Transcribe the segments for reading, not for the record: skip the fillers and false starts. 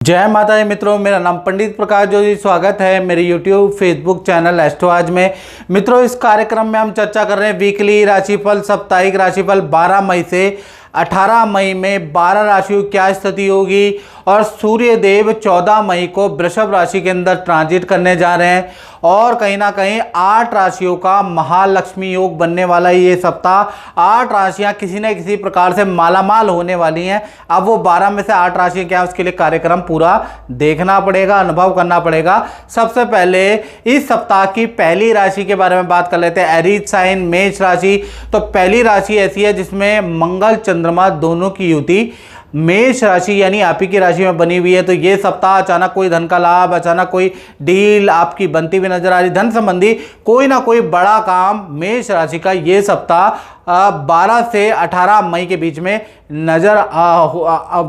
जय माता दी मित्रों, मेरा नाम पंडित प्रकाश जोशी। स्वागत है मेरे YouTube फेसबुक चैनल एस्ट्रो आज में। मित्रों, इस कार्यक्रम में हम चर्चा कर रहे हैं वीकली राशिफल, साप्ताहिक राशिफल 12 मई से 18 मई में 12 राशियों की क्या स्थिति होगी। और सूर्य देव 14 मई को वृषभ राशि के अंदर ट्रांजिट करने जा रहे हैं और कहीं ना कहीं 8 राशियों का महालक्ष्मी योग बनने वाला है ये सप्ताह। 8 राशियां किसी न किसी प्रकार से मालामाल होने वाली हैं। अब वो 12 में से 8 राशियां क्या है, उसके लिए कार्यक्रम पूरा देखना पड़ेगा, अनुभव करना पड़ेगा। सबसे पहले इस सप्ताह की पहली राशि के बारे में बात कर लेते हैं, एरीज साइन मेष राशि। तो पहली राशि ऐसी है जिसमें मंगल चंद्रमा दोनों की युति मेष राशि यानी आप ही की राशि में बनी हुई है। तो ये सप्ताह अचानक कोई धन का लाभ, अचानक कोई डील आपकी बनती हुई नजर आ रही, धन संबंधी कोई ना कोई बड़ा काम मेष राशि का ये सप्ताह 12 से 18 मई के बीच में नजर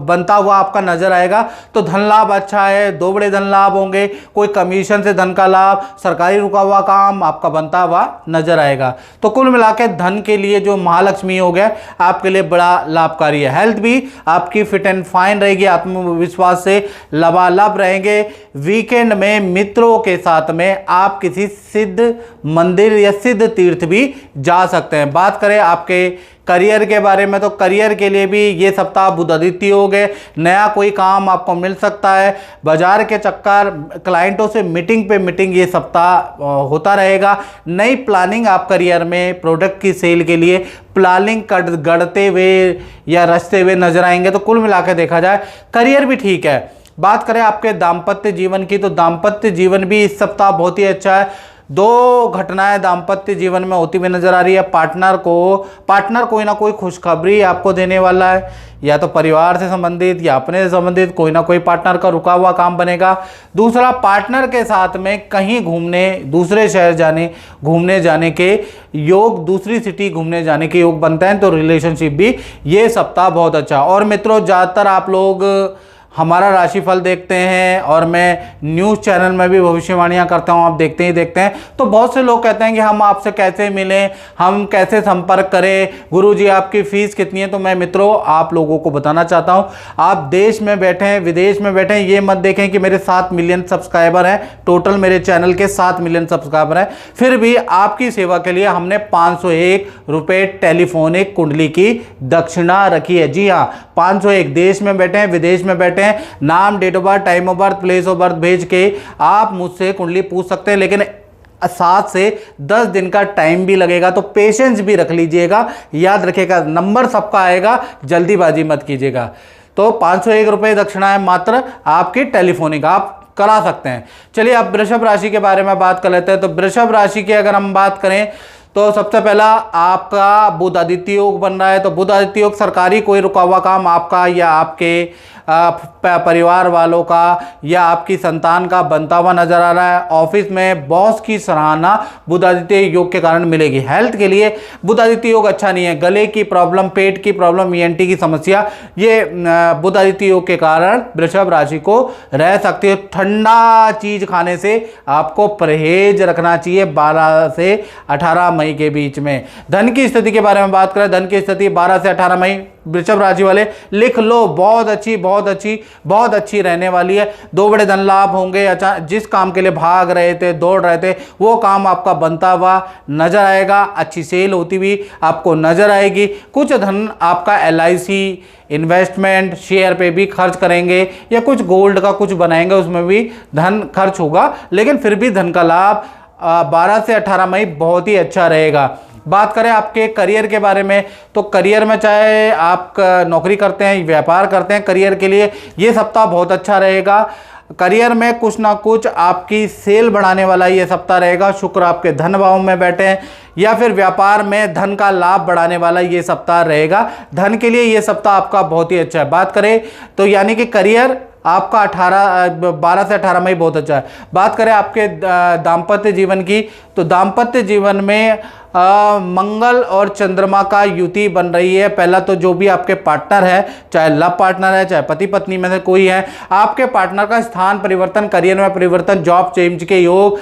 बनता हुआ आपका नजर आएगा। तो धन लाभ अच्छा है, 2 बड़े धन लाभ होंगे, कोई कमीशन से धन का लाभ, सरकारी रुका हुआ काम आपका बनता हुआ नजर आएगा। तो कुल मिलाकर धन के लिए जो महालक्ष्मी योग है आपके लिए बड़ा लाभकारी है। हेल्थ भी आपकी फिट एंड फाइन रहेगी, आत्मविश्वास से लबालब रहेंगे। वीकेंड में मित्रों के साथ में आप किसी सिद्ध मंदिर या सिद्ध तीर्थ भी जा सकते हैं। बात करें आपके करियर के बारे में, तो करियर के लिए भी ये सप्ताह बुध आदित्य योग है। नया कोई काम आपको मिल सकता है। बाजार के चक्कर, क्लाइंटों से मीटिंग पे मीटिंग ये सप्ताह होता रहेगा। नई प्लानिंग आप करियर में प्रोडक्ट की सेल के लिए प्लानिंग गढ़ते हुए या रचते हुए नजर आएंगे। तो कुल मिलाकर देखा जाए करियर भी ठीक है। बात करें आपके दाम्पत्य जीवन की, तो दाम्पत्य जीवन भी इस सप्ताह बहुत ही अच्छा है। 2 घटनाएं दाम्पत्य जीवन में होती हुई नजर आ रही है। पार्टनर कोई ना कोई खुशखबरी आपको देने वाला है, या तो परिवार से संबंधित या अपने से संबंधित कोई ना कोई पार्टनर का रुका हुआ काम बनेगा। दूसरा, पार्टनर के साथ में कहीं घूमने, दूसरे शहर घूमने जाने के योग, दूसरी सिटी घूमने जाने के योग बनते हैं। तो रिलेशनशिप भी ये सप्ताह बहुत अच्छा। और मित्रों, ज़्यादातर आप लोग हमारा राशिफल देखते हैं और मैं न्यूज़ चैनल में भी भविष्यवाणियां करता हूं, आप देखते हैं। तो बहुत से लोग कहते हैं कि हम आपसे कैसे मिलें, हम कैसे संपर्क करें, गुरुजी आपकी फीस कितनी है। तो मैं मित्रों आप लोगों को बताना चाहता हूं, आप देश में बैठे हैं, विदेश में बैठे हैं, ये मत देखें कि मेरे 7 मिलियन सब्सक्राइबर हैं, टोटल मेरे चैनल के 7 मिलियन सब्सक्राइबर हैं, फिर भी आपकी सेवा के लिए हमने 501 रुपये टेलीफोनिक कुंडली की दक्षिणा रखी है। जी हाँ, 501। देश में बैठे हैं, विदेश में बैठे हैं, नाम, date of birth, time of birth, place of birth भेज के आप मुझसे कुंडली पूछ सकते हैं। लेकिन 7 से 10 दिन का टाइम भी लगेगा, तो पेशेंस भी रख लीजिएगा। याद रखिएगा, नंबर सबका आएगा, जल्दीबाजी मत कीजिएगा। तो 501 रुपये दक्षिणा है मात्र आपकी टेलीफोनिक, आप करा सकते हैं। चलिए अब वृषभ राशि के बारे में बात कर लेते हैं। तो वृषभ राशि की अगर हम बात करें तो सबसे पहला आपका बुध आदित्य योग बन रहा है। तो बुध आदित्य योग सरकारी कोई रुका हुआ काम आपका या आपके परिवार वालों का या आपकी संतान का बनता हुआ नजर आ रहा है। ऑफिस में बॉस की सराहना बुध आदित्य योग के कारण मिलेगी। हेल्थ के लिए बुध आदित्य योग अच्छा नहीं है। गले की प्रॉब्लम, पेट की प्रॉब्लम, ईएनटी की समस्या ये बुध आदित्य योग के कारण वृषभ राशि को रह सकती है। ठंडा चीज खाने से आपको परहेज रखना चाहिए 12 से 18 मई के बीच में। धन की स्थिति के बारे में बात करें, धन की स्थिति 12 से 18 मई वृषभ राशि वाले लिख लो, बहुत अच्छी रहने वाली है। 2 बड़े धन लाभ होंगे। जिस काम के लिए भाग रहे थे, दौड़ रहे थे, वो काम आपका बनता हुआ नजर आएगा। अच्छी सेल होती हुई आपको नजर आएगी। कुछ धन आपका LIC इन्वेस्टमेंट शेयर पे भी खर्च करेंगे या कुछ गोल्ड का कुछ बनाएंगे, उसमें भी धन खर्च होगा। लेकिन फिर भी धन का लाभ 12 से 18 मई बहुत ही अच्छा रहेगा। बात करें आपके करियर के बारे में, तो करियर में चाहे आप नौकरी करते हैं, व्यापार करते हैं, करियर के लिए ये सप्ताह बहुत अच्छा रहेगा। करियर में कुछ ना कुछ आपकी सेल बढ़ाने वाला ये सप्ताह रहेगा। शुक्र आपके धन भाव में बैठे हैं या फिर व्यापार में धन का लाभ बढ़ाने वाला ये सप्ताह रहेगा। धन के लिए ये सप्ताह आपका बहुत ही अच्छा है। बात करें तो यानी कि करियर आपका 12 से 18 मई बहुत अच्छा है। बात करें आपके दाम्पत्य जीवन की, तो दाम्पत्य जीवन में मंगल और चंद्रमा का युति बन रही है। पहला तो जो भी आपके पार्टनर है, चाहे लव पार्टनर है, चाहे पति पत्नी में से कोई है, आपके पार्टनर का स्थान परिवर्तन, करियर में परिवर्तन, जॉब चेंज के योग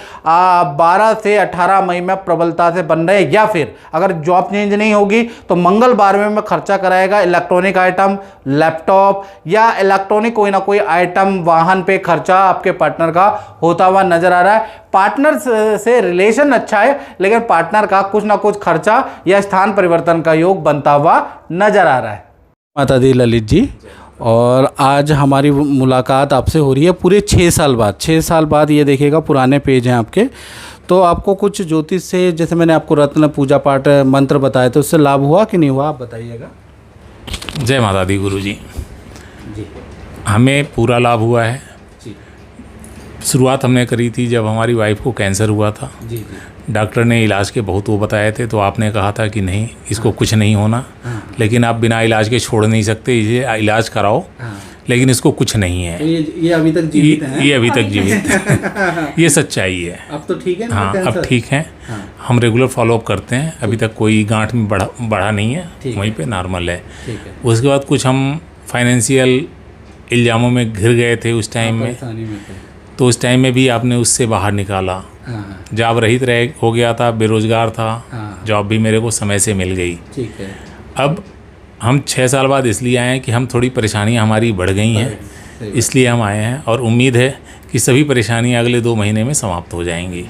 12 से 18 मई में प्रबलता से बन रहे हैं। या फिर अगर जॉब चेंज नहीं होगी तो मंगल 12वें में खर्चा कराएगा। इलेक्ट्रॉनिक आइटम, लैपटॉप या इलेक्ट्रॉनिक कोई ना कोई आइटम, वाहन पे खर्चा आपके पार्टनर का होता हुआ नजर आ रहा है। पार्टनर से रिलेशन अच्छा है, लेकिन पार्टनर का कुछ ना कुछ खर्चा या स्थान परिवर्तन का योग बनता हुआ नजर आ रहा है। माता दी ललित जी, और आज हमारी मुलाकात आपसे हो रही है पूरे 6 साल बाद। 6 साल बाद ये देखिएगा, पुराने पेज हैं आपके, तो आपको कुछ ज्योतिष से, जैसे मैंने आपको रत्न पूजा पाठ मंत्र बताए थे, उससे लाभ हुआ कि नहीं हुआ, आप बताइएगा। जय माता दी गुरु जी। हमें पूरा लाभ हुआ है। शुरुआत हमने करी थी जब हमारी वाइफ को कैंसर हुआ था। डॉक्टर ने इलाज के बहुत वो बताए थे, तो आपने कहा था कि नहीं, इसको कुछ नहीं होना, लेकिन आप बिना इलाज के छोड़ नहीं सकते, इसे इलाज कराओ, लेकिन इसको कुछ नहीं है। ये अभी तक जीवित है। ये अभी तक जीवित है। ये सच्चाई है। अब तो ठीक है ना? हाँ, अब ठीक है। हम रेगुलर फॉलोअप करते हैं। अभी तक कोई गांठ में बढ़ा नहीं है, वहीं पे नॉर्मल है। उसके बाद कुछ हम फाइनेंशियल इल्ज़ामों में घिर गए थे उस टाइम में, तो उस टाइम में भी आपने उससे बाहर निकाला। जॉब रहित हो गया था, बेरोजगार था, जॉब भी मेरे को समय से मिल गई। ठीक है। अब हम 6 साल बाद इसलिए आए हैं कि हम थोड़ी परेशानियां हमारी बढ़ गई हैं, इसलिए हम आए हैं, और उम्मीद है कि सभी परेशानियां अगले 2 महीने में समाप्त हो जाएंगी।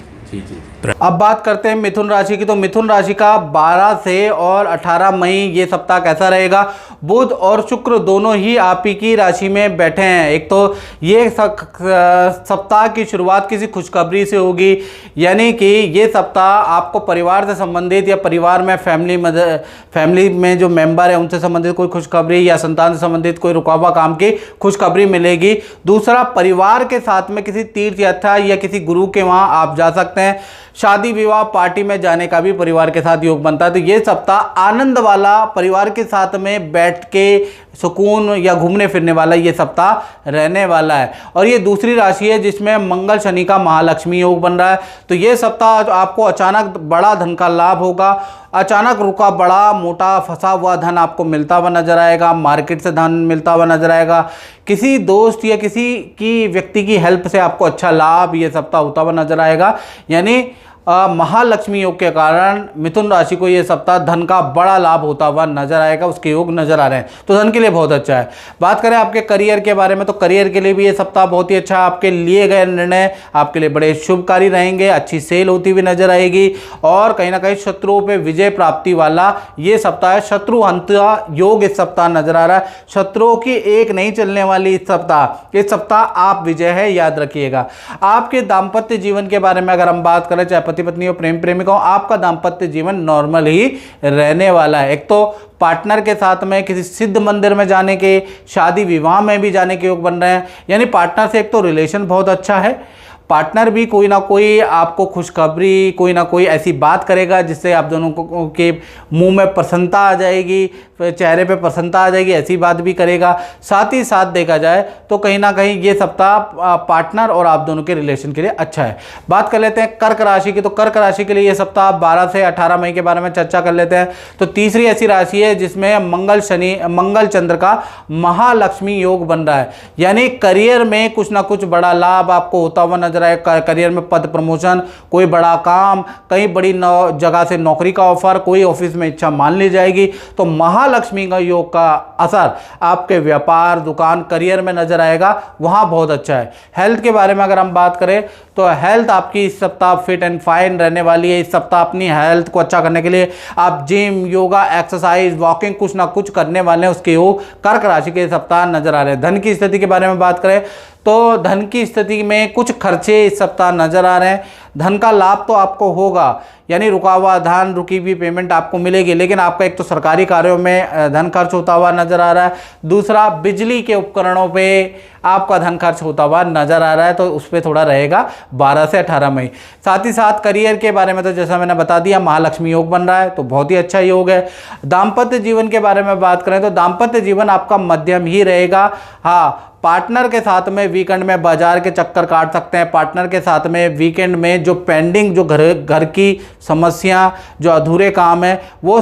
अब बात करते हैं मिथुन राशि की। तो मिथुन राशि का 12 से और 18 मई ये सप्ताह कैसा रहेगा। बुध और शुक्र दोनों ही आप ही की राशि में बैठे हैं। एक तो ये सप्ताह की शुरुआत किसी खुशखबरी से होगी, यानी कि ये सप्ताह आपको परिवार से संबंधित या परिवार में फैमिली में जो मेंबर है उनसे संबंधित कोई खुशखबरी या संतान से संबंधित कोई रुका हुआ काम की खुशखबरी मिलेगी। दूसरा, परिवार के साथ में किसी तीर्थ यात्रा या किसी गुरु के वहाँ आप जा सकते हैं। शादी विवाह पार्टी में जाने का भी परिवार के साथ योग बनता है। तो ये सप्ताह आनंद वाला, परिवार के साथ में बैठ के सुकून या घूमने फिरने वाला ये सप्ताह रहने वाला है। और ये दूसरी राशि है जिसमें मंगल शनि का महालक्ष्मी योग बन रहा है। तो ये सप्ताह आपको अचानक बड़ा धन का लाभ होगा। अचानक रुका बड़ा मोटा फंसा हुआ धन आपको मिलता हुआ नजर आएगा। मार्केट से धन मिलता हुआ नजर आएगा। किसी दोस्त या किसी की व्यक्ति की हेल्प से आपको अच्छा लाभ ये सप्ताह होता हुआ नजर आएगा। यानी महालक्ष्मी योग के कारण मिथुन राशि को ये सप्ताह धन का बड़ा लाभ होता हुआ नजर आएगा, उसके योग नजर आ रहे हैं, तो धन के लिए बहुत अच्छा है। बात करें आपके करियर के बारे में, तो करियर के लिए भी ये सप्ताह बहुत ही अच्छा है। आपके लिए गए निर्णय आपके लिए बड़े शुभकारी रहेंगे। अच्छी सेल होती हुई नजर आएगी, और कहीं ना कहीं शत्रुओं पर विजय प्राप्ति वाला ये सप्ताह है। शत्रु हंता योग इस सप्ताह नजर आ रहा है। शत्रुओं की एक नहीं चलने वाली इस सप्ताह आप विजय है, याद रखिएगा। आपके दाम्पत्य जीवन के बारे में अगर हम बात करें, चाहे पत्नी और प्रेम प्रेमिका, आपका दांपत्य जीवन नॉर्मल ही रहने वाला है। एक तो पार्टनर के साथ में किसी सिद्ध मंदिर में जाने के, शादी विवाह में भी जाने के योग बन रहे हैं। यानी पार्टनर से एक तो रिलेशन बहुत अच्छा है। पार्टनर भी कोई ना कोई आपको खुशखबरी, कोई ना कोई ऐसी बात करेगा जिससे आप दोनों के मुंह में प्रसन्नता आ जाएगी, चेहरे पे प्रसन्नता आ जाएगी, ऐसी बात भी करेगा। साथ ही साथ देखा जाए तो कहीं ना कहीं ये सप्ताह पार्टनर और आप दोनों के रिलेशन के लिए अच्छा है। बात कर लेते हैं कर्क राशि की। तो कर्क राशि के लिए ये सप्ताह 12 से 18 मई के बारे में चर्चा कर लेते हैं। तो तीसरी ऐसी राशि है जिसमें मंगल चंद्र का महालक्ष्मी योग बन रहा है। यानी करियर में कुछ ना कुछ बड़ा लाभ आपको होता हुआ नजर आए। करियर में पद प्रमोशन, कोई बड़ा काम, कहीं बड़ी जगह से नौकरी का ऑफर, कोई ऑफिस में इच्छा मान ली जाएगी। तो महालक्ष्मी का योग का असर आपके व्यापार, दुकान, करियर में नजर आएगा, वहां बहुत अच्छा है। हेल्थ के बारे में अगर हम बात करें तो हेल्थ आपकी इस सप्ताह फिट एंड फाइन रहने वाली है। इस सप्ताह अपनी हेल्थ को अच्छा करने के लिए आप जिम, योगा, एक्सरसाइज, वॉकिंग कुछ ना कुछ करने वाले हैं, उसके योग कर्क राशि के सप्ताह नजर आ रहे हैं। धन की स्थिति के बारे में बात करें तो धन की स्थिति में कुछ खर्चे इस सप्ताह नजर आ रहे हैं। धन का लाभ तो आपको होगा, यानी रुका हुआ धन, रुकी हुई पेमेंट आपको मिलेगी, लेकिन आपका एक तो सरकारी कार्यों में धन खर्च होता हुआ नजर आ रहा है। दूसरा, बिजली के उपकरणों पे आपका धन खर्च होता हुआ नजर आ रहा है, तो उस पर थोड़ा रहेगा 12 से 18 मई। साथ ही साथ करियर के बारे में तो जैसा मैंने बता दिया, महालक्ष्मी योग बन रहा है, तो बहुत ही अच्छा योग है। दाम्पत्य जीवन के बारे में बात करें तो दाम्पत्य जीवन आपका मध्यम ही रहेगा। हाँ, पार्टनर के साथ में वीकेंड में बाजार के चक्कर काट सकते हैं। पार्टनर के साथ में वीकेंड में जो पेंडिंग, जो घर की समस्या, जो अधूरे काम है, वो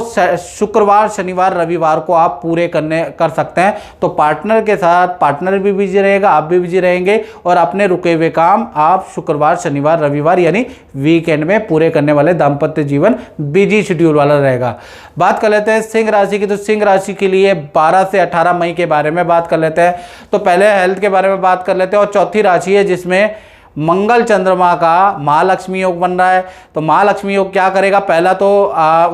शुक्रवार, शनिवार, रविवार को आप पूरे कर सकते हैं। तो पार्टनर के साथ, पार्टनर भी बिजी रहेगा, आप भी बिजी रहेंगे और अपने रुके हुए काम आप शुक्रवार, शनिवार, रविवार यानी वीकेंड में पूरे करने वाले। दाम्पत्य जीवन बिजी शेड्यूल वाला रहेगा। बात कर लेते हैं सिंह राशि की। तो सिंह राशि के लिए 12 से 18 मई के बारे में बात कर लेते हैं। तो पहले हेल्थ के बारे में बात कर लेते हैं। और चौथी राशि है जिसमें मंगल चंद्रमा का महालक्ष्मी योग बन रहा है। तो महालक्ष्मी योग क्या करेगा, पहला तो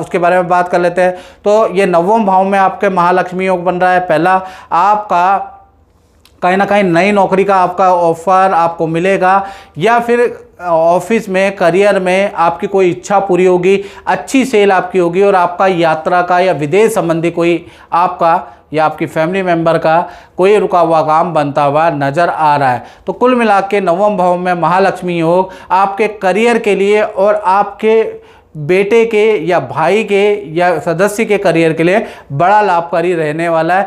उसके बारे में बात कर लेते हैं। तो ये 9वें भाव में आपके महालक्ष्मी योग बन रहा है। पहला, आपका कहीं ना कहीं नई नौकरी का आपका ऑफर आपको मिलेगा, या फिर ऑफिस में, करियर में आपकी कोई इच्छा पूरी होगी, अच्छी सेल आपकी होगी और आपका यात्रा का या विदेश संबंधी कोई आपका या आपकी फैमिली मेंबर का कोई रुका हुआ काम बनता हुआ नजर आ रहा है। तो कुल मिला के 9वें भाव में महालक्ष्मी योग आपके करियर के लिए और आपके बेटे के या भाई के या सदस्य के करियर के लिए बड़ा लाभकारी रहने वाला है।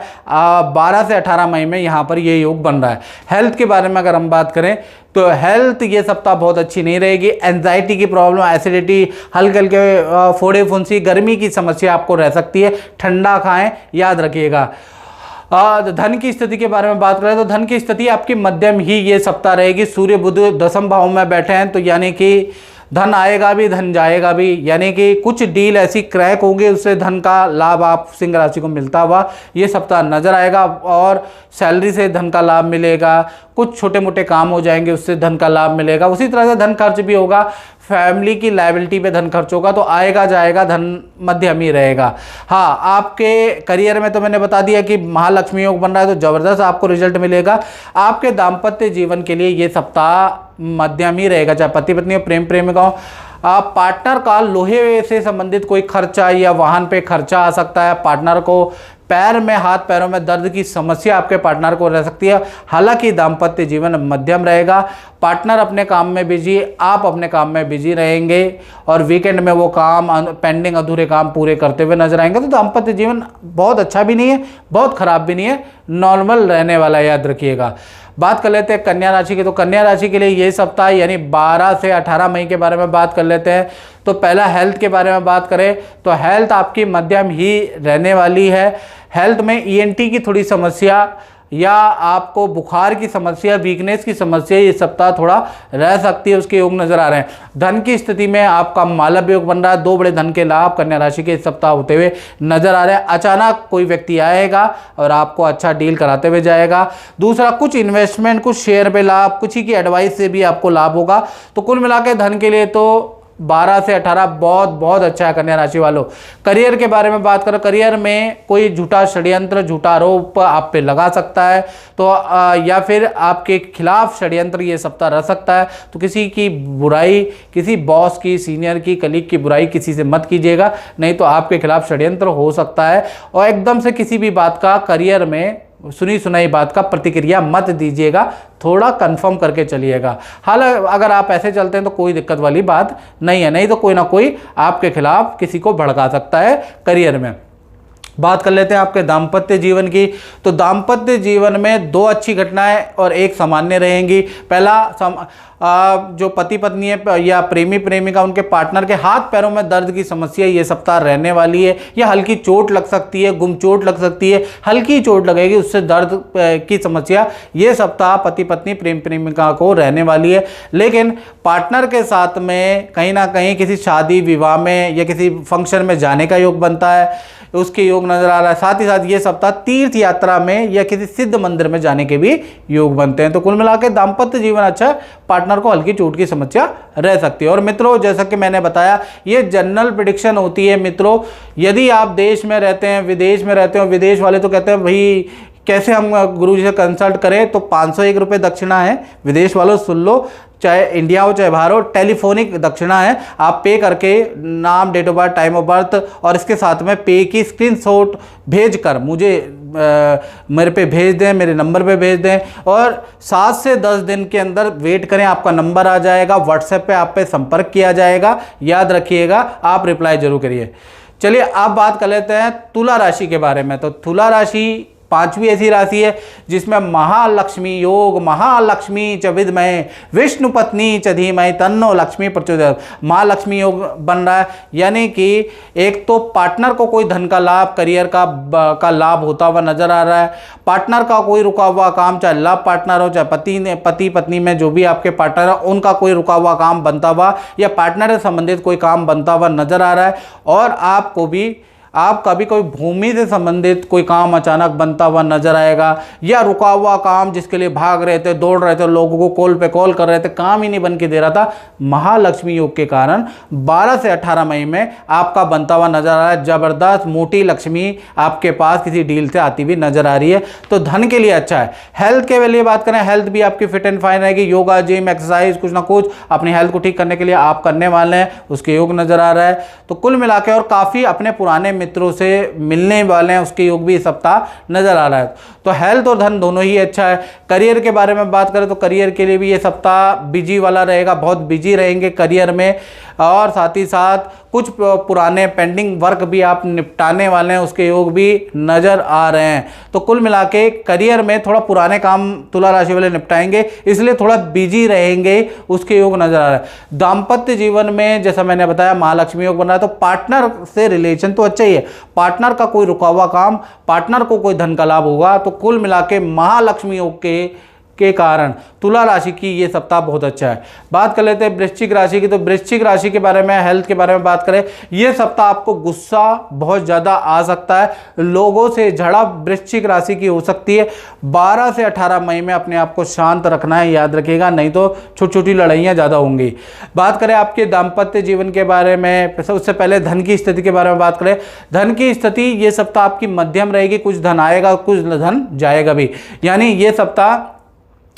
12 से 18 मई में यहाँ पर ये योग बन रहा है। हेल्थ के बारे में अगर हम बात करें तो हेल्थ ये सप्ताह बहुत अच्छी नहीं रहेगी। एंजाइटी की प्रॉब्लम, एसिडिटी, हल्के हल्के फोड़े फुंसी, गर्मी की समस्या आपको रह सकती है। ठंडा खाएं, याद रखिएगा। धन की स्थिति के बारे में बात करें तो धन की स्थिति आपकी मध्यम ही ये सप्ताह रहेगी। सूर्य बुध 10वें भाव में बैठे हैं, तो यानी कि धन आएगा भी, धन जाएगा भी, यानी कि कुछ डील ऐसी क्रैक होगी, उससे धन का लाभ आप सिंह राशि को मिलता हुआ ये सप्ताह नजर आएगा। और सैलरी से धन का लाभ मिलेगा, कुछ छोटे मोटे काम हो जाएंगे, उससे धन का लाभ मिलेगा। उसी तरह से धन खर्च भी होगा, फैमिली की लायबिलिटी पे धन खर्च होगा, तो आएगा जाएगा, धन मध्यम ही रहेगा। हाँ, आपके करियर में तो मैंने बता दिया कि महालक्ष्मी योग बन रहा है, तो जबरदस्त आपको रिजल्ट मिलेगा। आपके दाम्पत्य जीवन के लिए ये सप्ताह मध्यम ही रहेगा, चाहे पति पत्नी हो, प्रेम प्रेमिका हो। आप पार्टनर का लोहे से संबंधित कोई खर्चा या वाहन पे खर्चा आ सकता है। पार्टनर को पैर में, हाथ पैरों में दर्द की समस्या आपके पार्टनर को रह सकती है। हालांकि दाम्पत्य जीवन मध्यम रहेगा। पार्टनर अपने काम में बिजी, आप अपने काम में बिजी रहेंगे और वीकेंड में वो काम, पेंडिंग अधूरे काम पूरे करते हुए नजर आएंगे। तो दाम्पत्य जीवन बहुत अच्छा भी नहीं है, बहुत खराब भी नहीं है, नॉर्मल रहने वाला, याद रखिएगा। बात कर लेते हैं कन्या राशि की। तो कन्या राशि के लिए ये सप्ताह यानी 12 से 18 मई के बारे में बात कर लेते हैं। तो पहला हेल्थ के बारे में बात करें तो हेल्थ आपकी मध्यम ही रहने वाली है। हेल्थ में ईएनटी की थोड़ी समस्या या आपको बुखार की समस्या, वीकनेस की समस्या ये सप्ताह थोड़ा रह सकती है, उसके योग नजर आ रहे हैं। धन की स्थिति में आपका मालव योग बन रहा है। 2 बड़े धन के लाभ कन्या राशि के इस सप्ताह होते हुए नजर आ रहे हैं। अचानक कोई व्यक्ति आएगा और आपको अच्छा डील कराते हुए जाएगा। दूसरा, कुछ इन्वेस्टमेंट, कुछ शेयर पे लाभ, कुछ ही की एडवाइस से भी आपको लाभ होगा। तो कुल मिला के धन के लिए तो 12 से 18 बहुत बहुत अच्छा है कन्या राशि वालों। करियर के बारे में बात करें, करियर में कोई झूठा षड्यंत्र, झूठा आरोप आप पे लगा सकता है, तो या फिर आपके खिलाफ षड्यंत्र ये सप्ताह रह सकता है। तो किसी की बुराई, किसी बॉस की, सीनियर की, कलीग की बुराई किसी से मत कीजिएगा, नहीं तो आपके खिलाफ षड्यंत्र हो सकता है। और एकदम से किसी भी बात का करियर में सुनी सुनाई बात का प्रतिक्रिया मत दीजिएगा, थोड़ा कंफर्म करके चलिएगा। हालांकि अगर आप ऐसे चलते हैं तो कोई दिक्कत वाली बात नहीं है, नहीं तो कोई ना कोई आपके खिलाफ किसी को भड़का सकता है करियर में। बात कर लेते हैं आपके दाम्पत्य जीवन की। तो दाम्पत्य जीवन में 2 अच्छी घटनाएं और 1 सामान्य रहेंगी। पहला, जो पति पत्नी है या प्रेमी प्रेमिका, उनके पार्टनर के हाथ पैरों में दर्द की समस्या ये सप्ताह रहने वाली है, या हल्की चोट लग सकती है, गुम चोट लग सकती है, हल्की चोट लगेगी, उससे दर्द की समस्या ये सप्ताह पति पत्नी प्रेम प्रेमिका को रहने वाली है। लेकिन पार्टनर के साथ में कहीं ना कहीं किसी शादी विवाह में या किसी फंक्शन में जाने का योग बनता है, उसके योग नजर आ रहा है। साथ ही साथ ये सप्ताह तीर्थ यात्रा में या किसी सिद्ध मंदिर में जाने के भी योग बनते हैं। तो कुल मिलाकर दाम्पत्य जीवन अच्छा, पार्टनर को हल्की चोट की समस्या रह सकती है। और मित्रों, जैसा कि मैंने बताया, ये जनरल प्रेडिक्शन होती है। मित्रों, यदि आप देश में रहते हैं, विदेश में रहते हो, विदेश वाले तो कहते हैं भाई कैसे हम गुरुजी से कंसल्ट करें, तो 501 रुपये दक्षिणा है। विदेश वालों सुन लो, चाहे इंडिया हो चाहे बाहर हो, टेलीफोनिक दक्षिणा है। आप पे करके नाम, date of birth, time of birth और इसके साथ में पे की स्क्रीनशॉट भेजकर मुझे मेरे पे भेज दें, मेरे नंबर पे भेज दें, और 7 से 10 दिन के अंदर वेट करें, आपका नंबर आ जाएगा, व्हाट्सएप पे आप पे संपर्क किया जाएगा। याद रखिएगा, आप रिप्लाई जरूर करिए। चलिए अब बात कर लेते हैं तुला राशि के बारे में। तो तुला राशि पांचवी ऐसी राशि है जिसमें महालक्ष्मी योग, महालक्ष्मी च विद्महे विष्णु पत्नी च धीमहि तन्नो लक्ष्मी प्रचोदयात्, महालक्ष्मी योग बन रहा है। यानी कि एक तो पार्टनर को कोई धन का लाभ, करियर का लाभ होता हुआ नजर आ रहा है। पार्टनर का कोई रुका हुआ काम, चाहे लव पार्टनर हो, चाहे पति पत्नी में जो भी आपके पार्टनर है उनका कोई रुका हुआ काम बनता हुआ या पार्टनर से संबंधित कोई काम बनता हुआ नजर आ रहा है। और आपका भी कोई भूमि से संबंधित कोई काम अचानक बनता हुआ नजर आएगा, या रुका हुआ काम जिसके लिए भाग रहे थे, दौड़ रहे थे, लोगों को कॉल पे कॉल कर रहे थे, काम ही नहीं बन के दे रहा था, महालक्ष्मी योग के कारण 12 से 18 मई में आपका बनता हुआ नजर आ रहा है। जबरदस्त मोटी लक्ष्मी आपके पास किसी डील से आती हुई नजर आ रही है, तो धन के लिए अच्छा है। हेल्थ के लिए बात करें, हेल्थ भी आपकी फिट एंड फाइन रहेगी। योगा, जिम, एक्सरसाइज, कुछ ना कुछ अपनी हेल्थ को ठीक करने के लिए आप करने वाले हैं, उसके योग नजर आ रहा है। तो कुल मिला के, और काफी अपने पुराने मित्रों से मिलने वाले हैं, उसके योग भी इस सप्ताह नजर आ रहा है। तो हेल्थ और धन दोनों ही अच्छा है। करियर के बारे में बात करें तो करियर के लिए भी ये सप्ताह बिजी वाला रहेगा, बहुत बिजी रहेंगे करियर में, और साथ ही साथ कुछ पुराने पेंडिंग वर्क भी आप निपटाने वाले हैं, उसके योग भी नजर आ रहे हैं। तो कुल मिला के करियर में थोड़ा पुराने काम तुला राशि वाले निपटाएंगे, इसलिए थोड़ा बिजी रहेंगे, उसके योग नजर आ रहा है। दाम्पत्य जीवन में जैसा मैंने बताया महालक्ष्मी योग बन रहा है, तो पार्टनर से रिलेशन तो अच्छा ही है। पार्टनर का कोई रुका हुआ काम, पार्टनर को कोई धन का लाभ होगा। तो कुल मिला के महालक्ष्मी योग के कारण तुला राशि की ये सप्ताह बहुत अच्छा है। बात कर लेते हैं वृश्चिक राशि की। तो वृश्चिक राशि के बारे में, हेल्थ के बारे में बात करें, ये सप्ताह आपको गुस्सा बहुत ज़्यादा आ सकता है, लोगों से झड़प वृश्चिक राशि की हो सकती है। 12 से 18 मई में अपने आप को शांत रखना है, याद रखिएगा, नहीं तो छोटी छोटी लड़ाइयाँ ज़्यादा होंगी। बात करें आपके दाम्पत्य जीवन के बारे में, उससे पहले धन की स्थिति के बारे में बात करें। धन की स्थिति ये सप्ताह आपकी मध्यम रहेगी, कुछ धन आएगा, कुछ धन जाएगा भी। यानी ये सप्ताह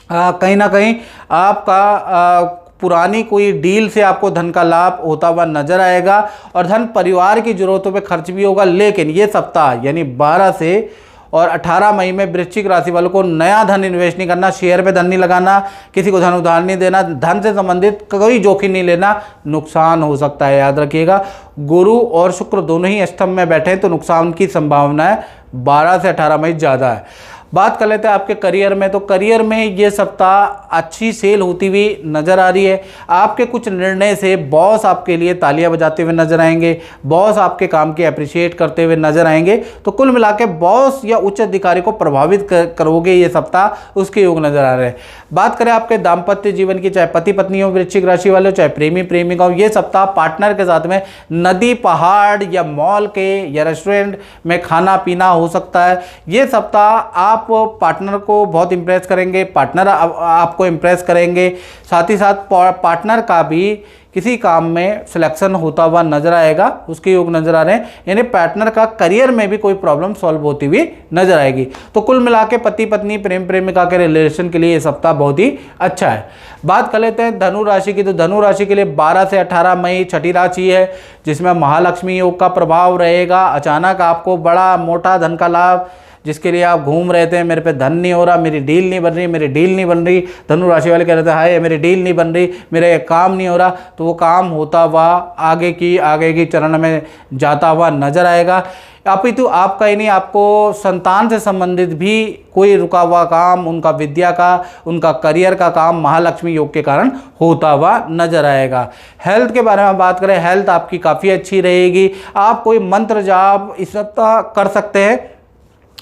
कहीं ना कहीं आपका पुरानी कोई डील से आपको धन का लाभ होता हुआ नजर आएगा, और धन परिवार की जरूरतों पे खर्च भी होगा। लेकिन ये सप्ताह यानी 12 से और 18 मई में वृश्चिक राशि वालों को नया धन इन्वेस्ट नहीं करना, शेयर पे धन नहीं लगाना, किसी को धन उधार नहीं देना, धन से संबंधित कोई जोखिम नहीं लेना, नुकसान हो सकता है, याद रखिएगा। गुरु और शुक्र दोनों ही अष्टम में बैठे हैं, तो नुकसान की संभावना है 12 से 18 मई ज़्यादा है। बात कर लेते हैं आपके करियर में। तो करियर में ये सप्ताह अच्छी सेल होती हुई नज़र आ रही है। आपके कुछ निर्णय से बॉस आपके लिए तालियां बजाते हुए नजर आएंगे, बॉस आपके काम की अप्रिशिएट करते हुए नजर आएंगे। तो कुल मिला के बॉस या उच्च अधिकारी को प्रभावित करोगे ये सप्ताह, उसके योग नजर आ रहे हैं। बात करें आपके दाम्पत्य जीवन की, चाहे पति पत्नी हो वृश्चिक राशि वाले हो, चाहे प्रेमी प्रेमिका हो, ये सप्ताह पार्टनर के साथ में नदी, पहाड़ या मॉल के या रेस्टोरेंट में खाना पीना हो सकता है। ये सप्ताह आप पार्टनर को बहुत इंप्रेस करेंगे, पार्टनर आपको इंप्रेस करेंगे, साथ ही साथ पार्टनर का भी किसी काम में सिलेक्शन होता हुआ नजर आएगा, उसके योग नजर आ रहे हैं। यानी पार्टनर का करियर में भी कोई प्रॉब्लम सॉल्व होती हुई नजर आएगी। तो कुल मिला के पति पत्नी प्रेम प्रेमिका के रिलेशन के लिए ये सप्ताह बहुत ही अच्छा है। बात कर लेते हैं धनु राशि की। तो धनु राशि के लिए 12 से 18 मई छठी राशि है, जिसमें महालक्ष्मी योग का प्रभाव रहेगा। अचानक आपको बड़ा मोटा धन का लाभ, जिसके लिए आप घूम रहे थे, मेरे पे धन नहीं हो रहा, मेरी डील नहीं बन रही, मेरी डील नहीं बन रही, धनु राशि वाले कह रहे थे हाय मेरी डील नहीं बन रही, मेरा काम नहीं हो रहा, तो वो काम होता हुआ आगे की चरण में जाता हुआ नजर आएगा। अपितु आपका ही नहीं, आपको संतान से संबंधित भी कोई रुका हुआ काम, उनका विद्या का, उनका करियर का काम महालक्ष्मी योग के कारण होता हुआ नजर आएगा। हेल्थ के बारे में बात करें, हेल्थ आपकी काफ़ी अच्छी रहेगी। आप कोई मंत्र जाप इस सप्ताह कर सकते हैं,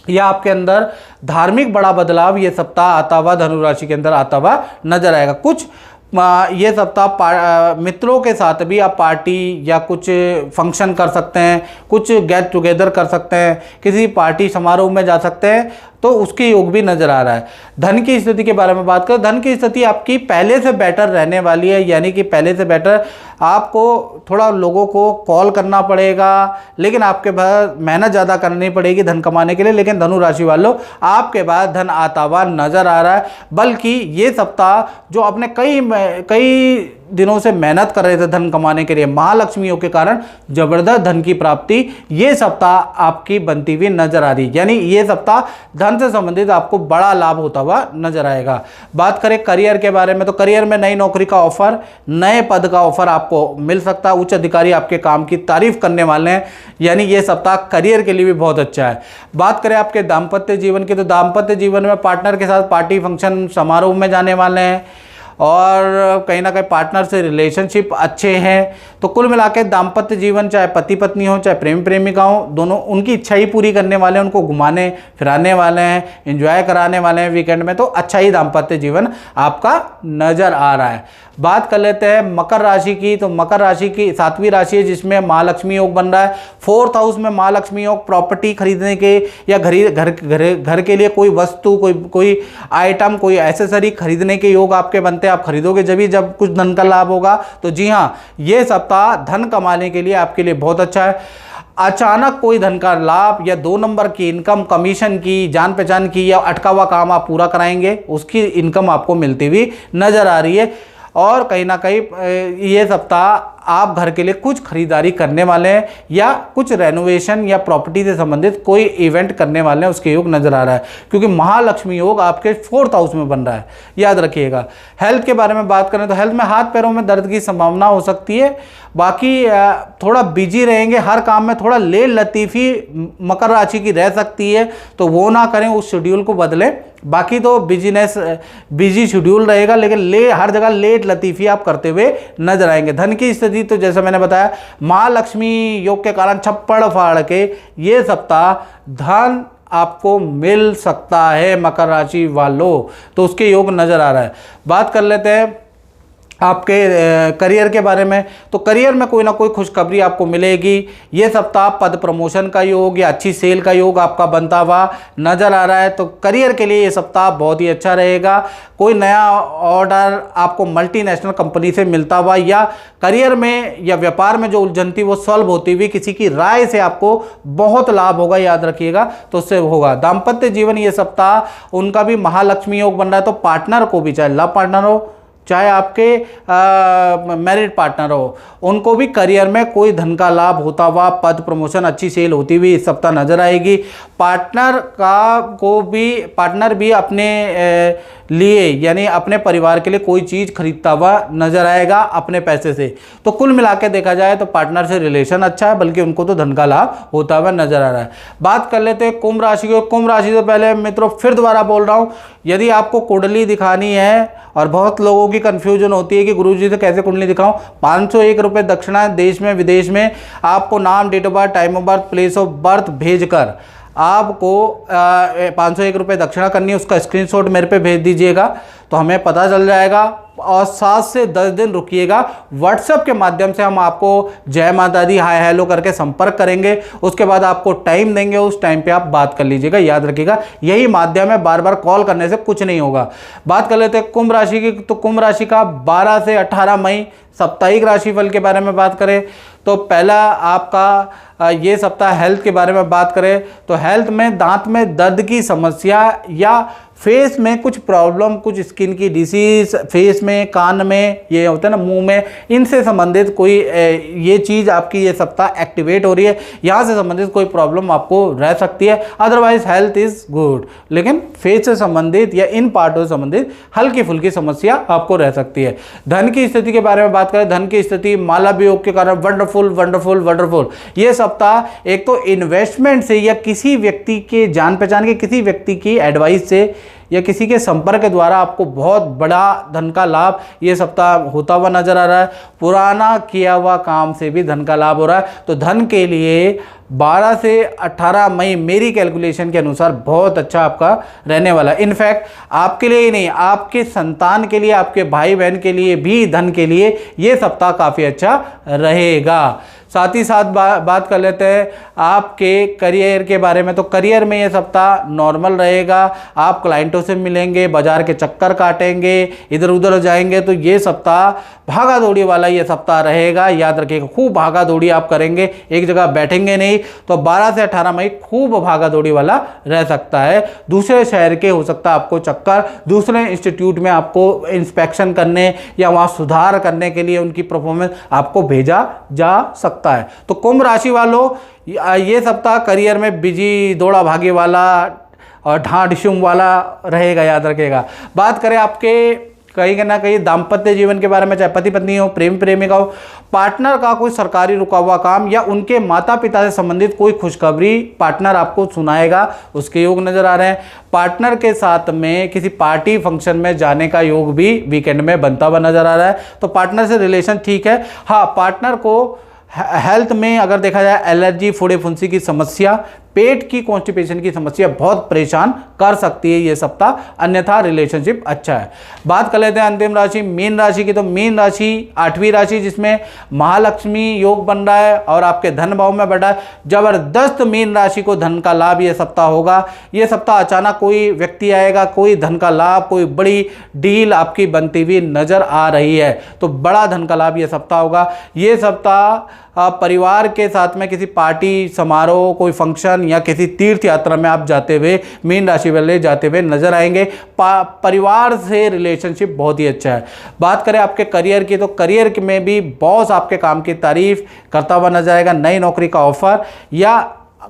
या आपके अंदर धार्मिक बड़ा बदलाव ये सप्ताह आता हुआ धनु राशि के अंदर आता हुआ नजर आएगा। कुछ ये सप्ताह मित्रों के साथ भी आप पार्टी या कुछ फंक्शन कर सकते हैं, कुछ गेट टुगेदर कर सकते हैं, किसी पार्टी समारोह में जा सकते हैं, तो उसके योग भी नजर आ रहा है। धन की स्थिति के बारे में बात करें, धन की स्थिति आपकी पहले से बेटर रहने वाली है। यानी कि पहले से बेटर, आपको थोड़ा लोगों को कॉल करना पड़ेगा, लेकिन आपके पास मेहनत ज़्यादा करनी पड़ेगी धन कमाने के लिए। लेकिन धनु राशि वालों, आपके पास धन आता हुआ नजर आ रहा है। बल्कि ये सप्ताह जो अपने कई दिनों से मेहनत कर रहे थे धन कमाने के लिए, महालक्ष्मी योग के कारण जबरदस्त धन की प्राप्ति ये सप्ताह आपकी बनती हुई नजर आ रही है। यानी ये सप्ताह धन से संबंधित आपको बड़ा लाभ होता हुआ नजर आएगा। बात करें करियर के बारे में, तो करियर में नई नौकरी का ऑफर, नए पद का ऑफर आपको मिल सकता है। उच्च अधिकारी आपके काम की तारीफ करने वाले हैं, यानी ये सप्ताह करियर के लिए भी बहुत अच्छा है। बात करें आपके दाम्पत्य जीवन की, तो दाम्पत्य जीवन में पार्टनर के साथ पार्टी फंक्शन समारोह में जाने वाले हैं और कहीं ना कहीं पार्टनर से रिलेशनशिप अच्छे हैं। तो कुल मिला के दाम्पत्य जीवन, चाहे पति पत्नी हो चाहे प्रेमी प्रेमिका हो, दोनों उनकी इच्छा ही पूरी करने वाले हैं, उनको घुमाने फिराने वाले हैं, एंजॉय कराने वाले हैं वीकेंड में। तो अच्छा ही दाम्पत्य जीवन आपका नजर आ रहा है। बात कर लेते हैं मकर राशि की, तो मकर राशि की 7वीं राशि है जिसमें महालक्ष्मी योग बन रहा है। 4th हाउस में महालक्ष्मी योग, प्रॉपर्टी खरीदने के या घर के लिए कोई वस्तु, कोई आइटम, कोई एसेसरी खरीदने के योग आपके बनते हैं। आप खरीदोगे जब कुछ धन का लाभ होगा। तो जी हाँ, ये सप्ताह धन कमाने के लिए आपके लिए बहुत अच्छा है। अचानक कोई धन का लाभ या 2 नंबर की इनकम, कमीशन की, जान पहचान की या अटका हुआ काम आप पूरा कराएंगे, उसकी इनकम आपको मिलती हुई नजर आ रही है। और कहीं ना कहीं ये सप्ताह आप घर के लिए कुछ खरीदारी करने वाले हैं या कुछ रेनोवेशन या प्रॉपर्टी से संबंधित कोई इवेंट करने वाले हैं, उसके योग नजर आ रहा है, क्योंकि महालक्ष्मी योग आपके 4th हाउस में बन रहा है, याद रखिएगा। हेल्थ के बारे में बात करें तो हेल्थ में हाथ पैरों में दर्द की संभावना हो सकती है। बाकी थोड़ा बिजी रहेंगे, हर काम में थोड़ा लेट लतीफ़ी मकर राशि की रह सकती है, तो वो ना करें, उस शेड्यूल को बदलें। बाकी तो बिजी शेड्यूल रहेगा, लेकिन हर जगह लेट लतीफ़ी आप करते हुए नजर आएंगे। धन की स्थिति तो जैसे मैंने बताया, महालक्ष्मी योग के कारण छप्पड़ फाड़ के ये सप्ताह धन आपको मिल सकता है मकर राशि वालों, तो उसके योग नजर आ रहा है। बात कर लेते हैं आपके करियर के बारे में, तो करियर में कोई ना कोई खुशखबरी आपको मिलेगी। ये सप्ताह पद प्रमोशन का योग या अच्छी सेल का योग आपका बनता हुआ नजर आ रहा है। तो करियर के लिए ये सप्ताह बहुत ही अच्छा रहेगा। कोई नया ऑर्डर आपको मल्टीनेशनल कंपनी से मिलता हुआ या करियर में या व्यापार में जो उलझन थी वो सॉल्व होती हुई किसी की राय से आपको बहुत लाभ होगा, याद रखिएगा, तो उससे होगा। दाम्पत्य जीवन ये सप्ताह उनका भी महालक्ष्मी योग बन रहा है, तो पार्टनर को भी, चाहे लव पार्टनर हो चाहे आपके मैरिड पार्टनर हो, उनको भी करियर में कोई धन का लाभ होता हुआ, पद प्रमोशन, अच्छी सेल होती हुई इस सप्ताह नजर आएगी। पार्टनर भी अपने लिए यानी अपने परिवार के लिए कोई चीज़ खरीदता हुआ नजर आएगा अपने पैसे से। तो कुल मिला के देखा जाए तो पार्टनर से रिलेशन अच्छा है, बल्कि उनको तो धन का लाभ होता हुआ नजर आ रहा है। बात कर लेते हैं कुंभ राशि की। कुंभ राशि से पहले मित्रों फिर दोबारा बोल रहा हूँ, यदि आपको कुंडली दिखानी है, और बहुत लोगों की कंफ्यूजन होती है कि गुरुजी से कैसे कुंडली दिखाऊं, 501 रुपये दक्षिणा देश में विदेश में आपको नाम, date of birth, time of birth, place of birth भेजकर आपको 501 रुपये दक्षिणा करनी है। उसका स्क्रीनशॉट मेरे पे भेज दीजिएगा तो हमें पता चल जाएगा। और 7 से 10 दिन रुकिएगा, व्हाट्सएप के माध्यम से हम आपको जय माता दी, हाय हेलो करके संपर्क करेंगे। उसके बाद आपको टाइम देंगे, उस टाइम पे आप बात कर लीजिएगा, याद रखिएगा, यही माध्यम है, बार बार कॉल करने से कुछ नहीं होगा। बात कर लेते हैं कुंभ राशि की। तो कुंभ राशि का 12 से 18 मई साप्ताहिक राशिफल के बारे में बात करें तो पहला आपका ये सप्ताह हेल्थ के बारे में बात करें तो हेल्थ में दांत में दर्द की समस्या या फेस में कुछ प्रॉब्लम, कुछ स्किन की डिसीज, फेस में, कान में, ये होता है ना मुंह में, इनसे संबंधित कोई ये चीज़ आपकी ये सप्ताह एक्टिवेट हो रही है, यहाँ से संबंधित कोई प्रॉब्लम आपको रह सकती है। अदरवाइज हेल्थ इज़ गुड, लेकिन फेस से संबंधित या इन पार्टों से संबंधित हल्की फुल्की समस्या आपको रह सकती है। धन की स्थिति के बारे में बात करें, धन की स्थिति माला योग के कारण वंडरफुल वंडरफुल वंडरफुल। ये सप्ताह एक तो इन्वेस्टमेंट से या किसी व्यक्ति के जान पहचान के किसी व्यक्ति की एडवाइस से या किसी के संपर्क के द्वारा आपको बहुत बड़ा धन का लाभ ये सप्ताह होता हुआ नजर आ रहा है। पुराना किया हुआ काम से भी धन का लाभ हो रहा है। तो धन के लिए 12 से 18 मई मेरी कैलकुलेशन के अनुसार बहुत अच्छा आपका रहने वाला है। इनफैक्ट आपके लिए ही नहीं, आपके संतान के लिए, आपके भाई बहन के लिए भी धन के लिए ये सप्ताह काफ़ी अच्छा रहेगा। साथ ही साथ बात कर लेते हैं आपके करियर के बारे में। तो करियर में ये सप्ताह नॉर्मल रहेगा। आप क्लाइंटों क्लाइंटों से मिलेंगे, बाजार के चक्कर काटेंगे, इधर उधर जाएंगे। तो ये सप्ताह भागा दौड़ी वाला ये सप्ताह रहेगा, याद रखिएगा। खूब भागा दौड़ी आप करेंगे, एक जगह बैठेंगे नहीं। तो 12 से 18 मई खूब भागा दौड़ी वाला रह सकता है। दूसरे शहर के हो सकता है आपको चक्कर, दूसरे इंस्टीट्यूट में आपको इंस्पेक्शन करने या वहाँ सुधार करने के लिए उनकी परफॉर्मेंस आपको भेजा जा सकता है। तो कुंभ राशि वालों, ये सप्ताह करियर में बिजी, दौड़ा भागे वाला और ढांढ वाला रहेगा, याद रखिएगा। बात करें आपके कहीं ना कहीं दाम्पत्य जीवन के बारे में, चाहे पति पत्नी हो, प्रेम प्रेमिका हो, पार्टनर का कोई सरकारी रुका हुआ काम या उनके माता पिता से संबंधित कोई खुशखबरी पार्टनर आपको सुनाएगा, उसके योग नजर आ रहे हैं। पार्टनर के साथ में किसी पार्टी फंक्शन में जाने का योग भी वीकेंड में बनता हुआ नजर आ रहा है। तो पार्टनर से रिलेशन ठीक है। हाँ, पार्टनर को हेल्थ में अगर देखा जाए एलर्जी, फोड़े फुंसी की समस्या, पेट की कॉन्स्टिपेशन की समस्या बहुत परेशान कर सकती है ये सप्ताह, अन्यथा रिलेशनशिप अच्छा है। बात कर लेते हैं अंतिम राशि मीन राशि की। तो मीन राशि 8वीं राशि जिसमें महालक्ष्मी योग बन रहा है और आपके धन भाव में बढ़ा है। जबरदस्त मीन राशि को धन का लाभ ये सप्ताह होगा। ये सप्ताह अचानक कोई व्यक्ति आएगा, कोई धन का लाभ, कोई बड़ी डील आपकी बनती हुई नजर आ रही है। तो बड़ा धन का लाभ ये सप्ताह होगा। ये सप्ताह परिवार के साथ में किसी पार्टी समारोह, कोई फंक्शन या किसी तीर्थ यात्रा में आप जाते हुए, मीन राशि वाले जाते हुए नजर आएंगे। परिवार से रिलेशनशिप बहुत ही अच्छा है। बात करें आपके करियर की, तो करियर में भी बॉस आपके काम की तारीफ करता हुआ नजर आएगा। नई नौकरी का ऑफर या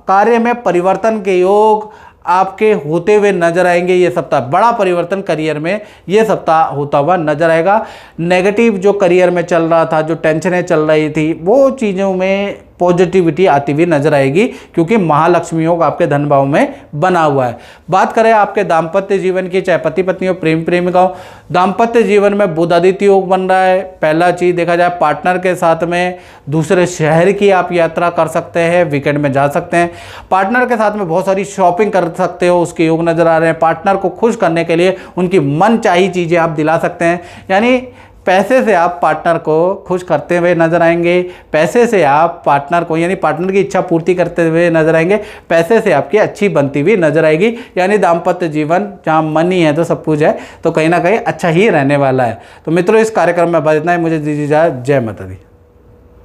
कार्य में परिवर्तन के योग आपके होते हुए नजर आएंगे। ये सप्ताह बड़ा परिवर्तन करियर में ये सप्ताह होता हुआ नजर आएगा। नेगेटिव जो करियर में चल रहा था, जो टेंशनें चल रही थी, वो चीज़ों में पॉजिटिविटी आती हुई नजर आएगी, क्योंकि महालक्ष्मी योग आपके धन भाव में बना हुआ है। बात करें आपके दाम्पत्य जीवन की, चाहे पति पत्नी हो, प्रेम प्रेमिका हो, दाम्पत्य जीवन में बुध आदित्य योग बन रहा है। पहला चीज देखा जाए, पार्टनर के साथ में दूसरे शहर की आप यात्रा कर सकते हैं, वीकेंड में जा सकते हैं। पार्टनर के साथ में बहुत सारी शॉपिंग कर सकते हो, उसके योग नजर आ रहे हैं। पार्टनर को खुश करने के लिए उनकी मन चाही चीजें आप दिला सकते हैं, यानी पैसे से आप पार्टनर को खुश करते हुए नजर आएंगे। पैसे से आप पार्टनर को, यानी पार्टनर की इच्छा पूर्ति करते हुए नजर आएंगे। पैसे से आपकी अच्छी बनती हुई नजर आएगी। यानी दाम्पत्य जीवन जहाँ मनी है तो सब कुछ है, तो कहीं ना कहीं अच्छा ही रहने वाला है। तो मित्रों, इस कार्यक्रम में बस इतना ही। मुझे दीजिए इजाज़त। जय माता दी।